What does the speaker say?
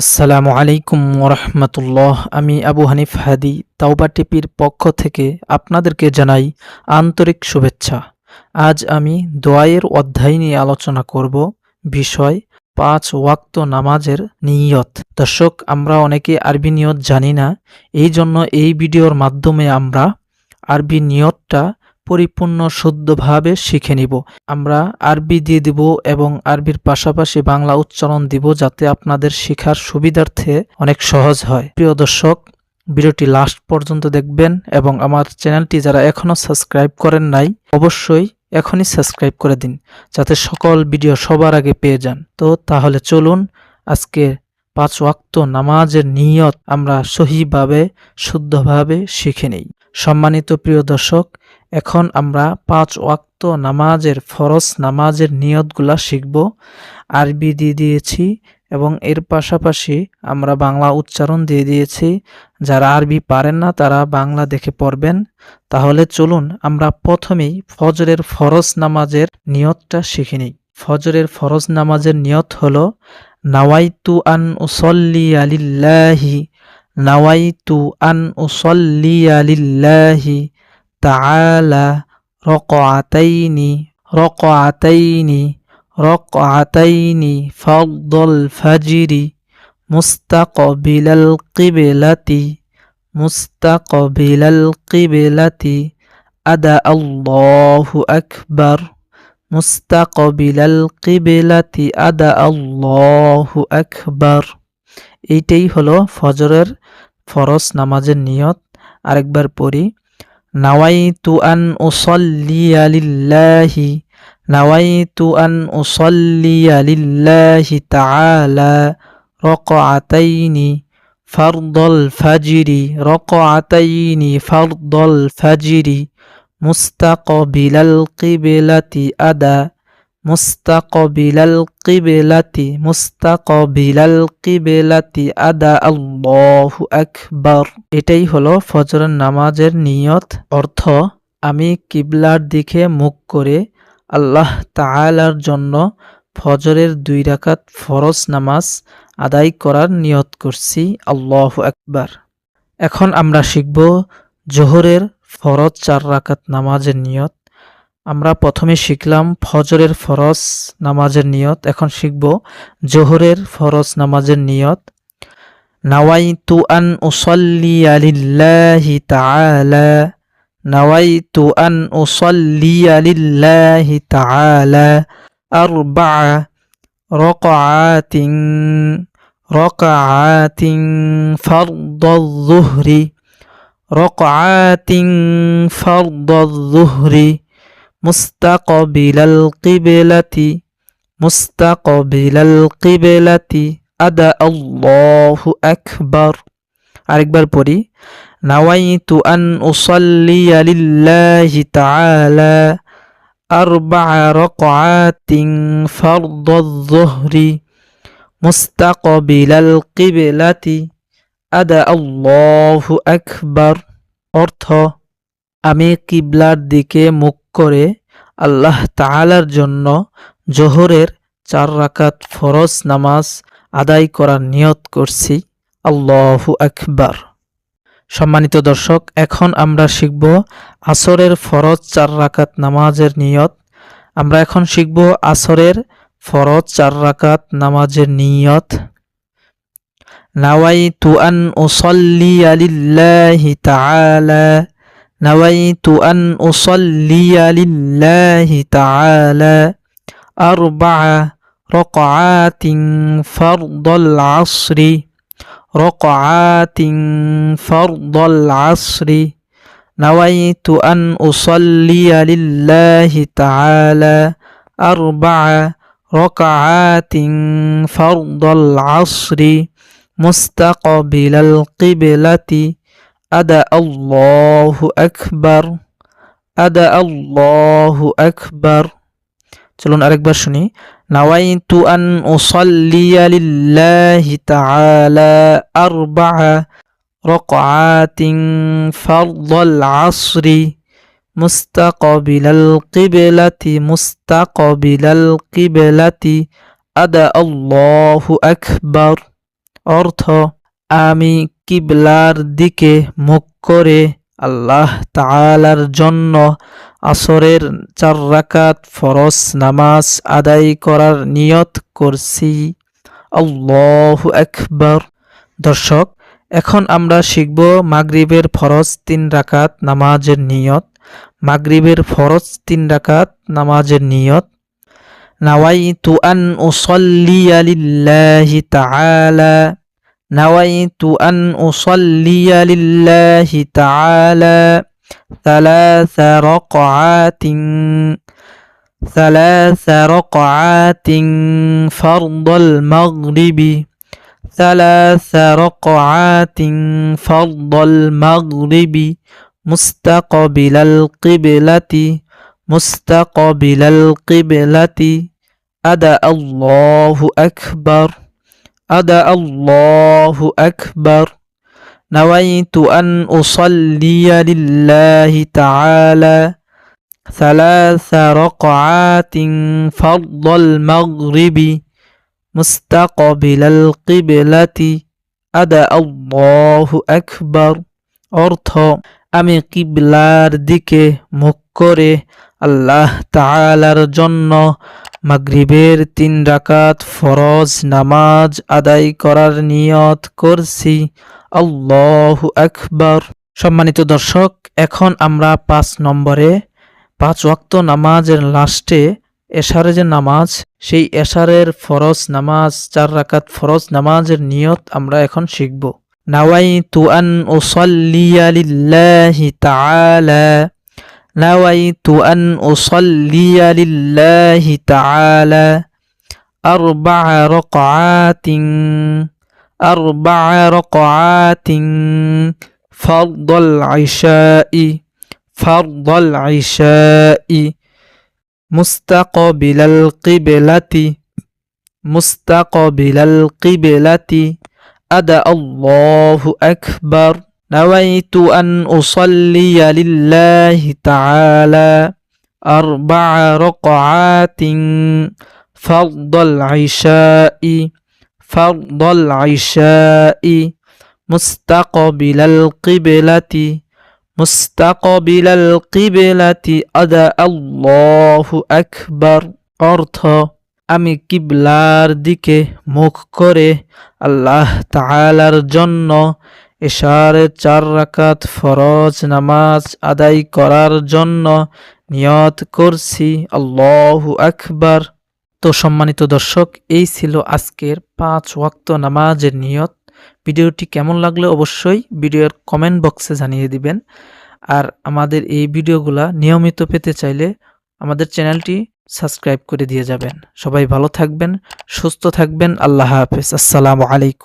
আসসালামু আলাইকুম ওরহমতুল্লাহ। আমি আবু হানিফ হাদি তাওবা টিপির পক্ষ থেকে আপনাদেরকে জানাই আন্তরিক শুভেচ্ছা। আজ আমি দোয়ায়ের অধ্যায় নিয়ে আলোচনা করব। বিষয় 5 ওয়াক্ত নামাজের নিয়ত। দর্শক, আমরা অনেকে আরবি নিয়ত জানি না, এই জন্য এই ভিডিওর মাধ্যমে আমরা আরবি নিয়তটা পরিপূর্ণ শুদ্ধভাবে শিখে নিব। আমরা আরবি দিয়ে দিব এবং আরবির পাশাপাশি বাংলা উচ্চারণ দিব, যাতে আপনাদের শেখার সুবিধার্থে অনেক সহজ হয়। প্রিয় দর্শক, ভিডিওটি লাস্ট পর্যন্ত দেখবেন এবং আমার চ্যানেলটি যারা এখনও সাবস্ক্রাইব করেন নাই, অবশ্যই এখনই সাবস্ক্রাইব করে দিন, যাতে সকল ভিডিও সবার আগে পেয়ে যান। তো তাহলে চলুন আজকে 5 ওয়াক্ত নামাজের নিয়ত আমরা সহিভাবে শুদ্ধভাবে শিখে নেই। সম্মানিত প্রিয় দর্শক, এখন আমরা 5 ওয়াক্ত নামাজের ফরজ নামাজের নিয়তগুলা শিখব। আরবি দিয়ে দিয়েছি এবং এর পাশাপাশি আমরা বাংলা উচ্চারণ দিয়ে দিয়েছি। যারা আরবি পারেন না তারা বাংলা দেখে পড়বেন। তাহলে চলুন আমরা প্রথমেই ফজরের ফরজ নামাজের নিয়তটা শিখে নিই। ফজরের ফরজ নামাজের নিয়ত হলো নাওয়াইতু আন উসল্লিয়া লিল্লাহি, নাওয়াইতু আন উসল্লিয়া লিল্লাহি তাআলা রাকাতাইনি রাকাতাইনি রাকাতাইনি ফারদাল ফাজরি মুস্তাকবিলাল কিবলাতি মুস্তাকবিলাল কিবলাতি আদা আল্লাহু আকবার মুস্তাকবিলাল কিবলাতি আদা আল্লাহু আকবার। এইটাই হলো ফজরের ফরজ নামাজের নিয়ত। আরেকবার পড়ি, নাওয়াইতু আন উসল্লিয়া লিল্লাহি, নাওয়াইতু আন উসল্লিয়া লিল্লাহি তাআলা রাকাতাইনি ফারদাল ফাজরি রাকাতাইনি ফারদাল ফাজরি মুস্তাকবিলাল কিবলাতি আদা মুস্তাকবিলাল কিবলাতি মুস্তাকবিলাল কিবলাতি আদা আল্লাহু আকবার। এটাই হলো ফজরের নামাজের নিয়ত। অর্থ, আমি কিবলার দিকে মুখ করে আল্লাহ তাআলার জন্য ফজরের 2 রাকাত ফরজ নামাজ আদায় করার নিয়ত করছি। আল্লাহু আকবার। এখন আমরা শিখব জোহরের ফরজ 4 রাকাত নামাজের নিয়ত। আমরা প্রথমে শিখলাম ফজরের ফরজ নামাজের নিয়ত, এখন শিখব জোহরের ফরজ নামাজের নিয়ত। নাওয়াইতু আন উসল্লিয়া লিল্লাহি তাআলা, নাওয়াইতু আন উসল্লিয়া লিল্লাহি তাআলা আরবা'a রাকাআতিন রাকাআতিন ফারদাল যুহরি রাকাআতিন ফারদাল যুহরি মুস্তাকবিলাল কিবলাতি মুস্তাকবিলাল কিবলাতি আদা আল্লাহু আকবার। আরেকবার পড়ি, নাওয়াইতু আন উসল্লিয়া লিল্লাহি তাআলা আরবা'a রাকাআতিন ফারদাল যুহরি মুস্তাকবিলাল কিবলাতি আদা আল্লাহু আকবার। অর্থ, আমি কিবলার দিকে মুখ করে আল্লাহ তাআলার জন্য জোহরের 4 রাকাত ফরজ নামাজ আদায় করার নিয়ত করছি। আল্লাহু আকবার। সম্মানিত দর্শক, এখন আমরা শিখব আসরের ফরজ 4 রাকাত নামাজের নিয়ত। আমরা এখন শিখব আসরের ফরজ 4 রাকাত নামাজের নিয়ত। নাওয়াইতু আন উসল্লিয়া লিল্লাহি তাআলা, নাওয়াইতু আন উসল্লিয়া লিল্লাহি তাআলা আরবা'a রাকাআতিন ফারদাল আসরি রাকাআতিন ফারদাল আসরি নাওয়াইতু আন উসল্লিয়া লিল্লাহি তাআলা আরবা'a রাকাআতিন ফারদাল আসরি মুস্তাকবিলাল কিবলাতি আদা আল্লাহু আকবার আদা আল্লাহু আকবার। চলুন আরেকবার শুনি, নাওয়াইতু আন উসল্লিয়া লিল্লাহি তাআলা আরবা'a রাকাআতিন ফারদাল আসরি মুস্তাকবিলাল কিবলাতি মুস্তাকবিলাল কিবলাতি আদা আল্লাহু আকবার অর্থ আমি কিবলার দিকে মুখ করে আল্লাহ তাআলার জন্য আসরের 4 রাকাত ফরজ নামাজ আদায় করার নিয়ত করছি। আল্লাহু আকবার। দর্শক, এখন আমরা শিখব মাগরিবের ফরজ 3 রাকাত নামাজের নিয়ত। মাগরিবের ফরজ 3 রাকাত নামাজের নিয়ত। নাওয়াইতু আন উসাল্লিয়া লিল্লাহি তাআলা। নাওয়াইতু আন উসাল্লিয়া লিল্লাহি তাআলা ثلاث ركعات ثلاث ركعات فرض المغرب ثلاث ركعات فرض المغرب مستقبل القبلة مستقبل القبلة أدى الله أكبر أدى الله أكبر نويت أن أصلي لله تعالى ثلاث ركعات فرض المغرب مستقبل القبلة أدى الله أكبر। অর্থ আমি কিবলার দিকে মুখ করে আল্লাহ তাআলার জন্য মাগরিবের 3 রাকাত ফরজ নামাজ আদায় করার নিয়ত করছি। আল্লাহু আকবার। সম্মানিত দর্শক, এখন আমরা 5 নম্বরে 5 ওয়াক্ত নামাজের লাস্টে এশারে যে নামাজ, সেই এশারের ফরজ নামাজ 4 রাকাত ফরজ নামাজের নিয়ত আমরা এখন শিখব। নাওয়াইতু আন উসাল্লিয়া লিল্লাহি তাআলা। নাওয়াইতু আন উসাল্লিয়া লিল্লাহি তাআলা আরবা'a রাকআতিন أربع ركعات فرض العشاء فرض العشاء مستقبل القبلة مستقبل القبلة أدى الله أكبر نويت أن أصلي لله تعالى 4 ركعات فرض العشاء فرض العشاء مستقبل القبلة مستقبل القبلة أدى الله أكبر। অর্থ আমি কিবলার দিকে মুখ করে আল্লাহ তাআলার জন্য এশারের 4 রাকাত ফরজ নামাজ আদায় করার জন্য নিয়ত করছি। আল্লাহু আকবার। তো সম্মানিত দর্শক, এই ছিল আজকের 5 ওয়াক্ত নামাজের নিয়ত। ভিডিওটি কেমন লাগলো অবশ্যই ভিডিওর কমেন্ট বক্সে জানিয়ে দিবেন। আর আমাদের এই ভিডিওগুলা নিয়মিত পেতে চাইলে আমাদের চ্যানেলটি সাবস্ক্রাইব করে দিয়ে যাবেন। সবাই ভালো থাকবেন, সুস্থ থাকবেন। আল্লাহ হাফেজ। আসসালামু আলাইকুম।